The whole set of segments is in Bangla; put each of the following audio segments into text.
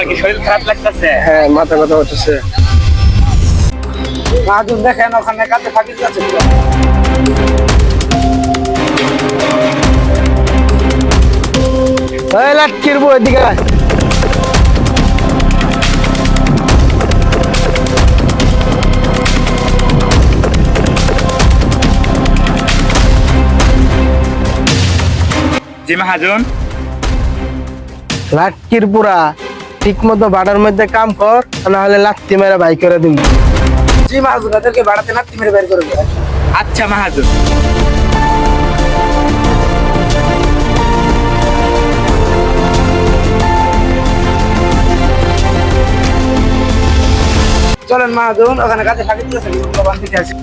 তোমার কি শরীর খারাপ লাগতেছে? হ্যাঁ, মাথা ব্যথা হচ্ছে। মাহাজন দেখেন ওখানে কাছে ফাঁকি আছে। এই লাটকির বউ এদিকে আয়। জি মহাজন। লাটকির পুরা ঠিক মতো বাড়ার মধ্যে কাম কর, নাহলে লাত্তি মেরে বাই করে দিবি। জি মহাজন, ওদেরকে বাড়াতে লাত্তি মেরে বের করে দেয়। আচ্ছা মহাজন। চলেন মহাজন, ওখানে কাছে ফাঁকি দিতেছে বান থেকে আসি।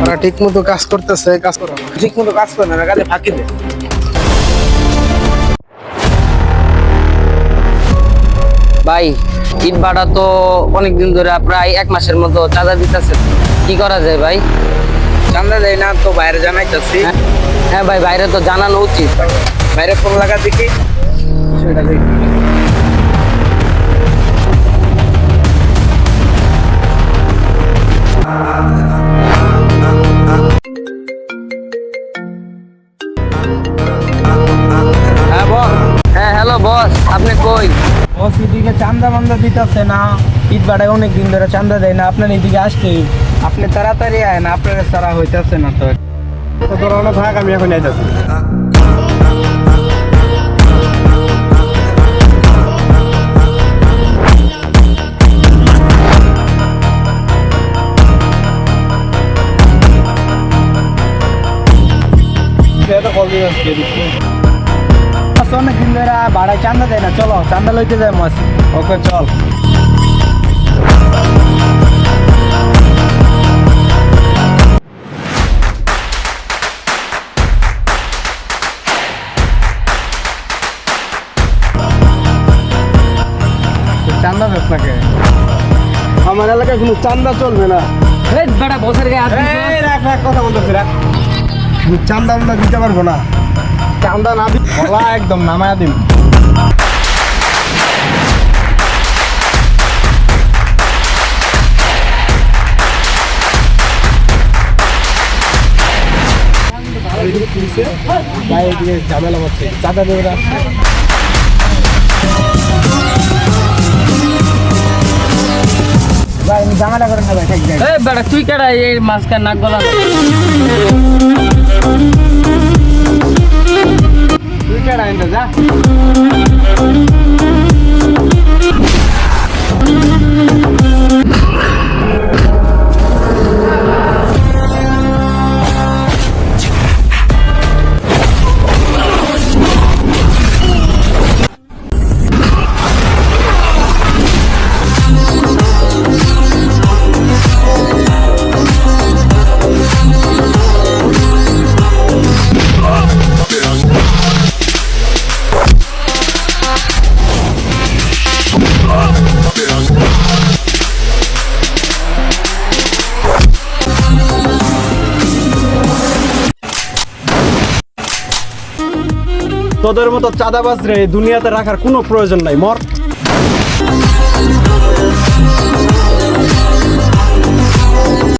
ওরা ঠিক মতো কাজ করতেছে, কাজ করো। ঠিক মতো কাজ করে না, কাজে ফাঁকি দেয়। ভাই, ঈদ ভাড়া তো অনেকদিন ধরে প্রায় 1 মাসের মতো চাঁদা দিতেছে, কি করা যায় ভাই? চান্দা দেয় না তো বাইরে জানাইতেছি। হ্যাঁ ভাই, বাইরে তো জানানো উচিত। বাইরে ফোন লাগা দেখি, সেটা দেখি। হ্যাঁ বস। হ্যাঁ হ্যালো বস, আপনি কই? বস এদিকে চান্দা মান্দা দিতেছে না, ঈদ বাড়ায় অনেক দিন ধরে চান্দা দেয় না। আপনার এদিকে আসতে আপনি তাড়াতাড়ি আয় না, আপনার সারা হইতেছে না তো। ধরো থাক, আমি এখন আইতাছি। অনেক দিন ধরে ভাড়ায় চান্দা দেয় না, চলো চান্দা লইতে যাই মাছ। ওকে চল। চান্দা বেশ লাগে আমার এলাকায় কোনো চান্দা চলবে না। বেটা বসের গায়ে হাত দিছিস? এই রাখ রাখ, কথা বলতেছি রাখ। আমি চান্দা আমরা দিতে পারবো না। চান্দা না দিই বলা একদম নামায়া দিন। ভাই এদিকে ঝামেলা হচ্ছে, চাঁদা দেবে আসছে। ভাই আমি ঝামেলা করেন না ভাই, ঠিক আছে। এই বেটা তুই কেডা এই মাঝখান নাক গলা? তুই কেডা এনতে যা। তোদের মতো চাঁদাবাজ রে দুনিয়াতে রাখার কোনো প্রয়োজন নাই, মর।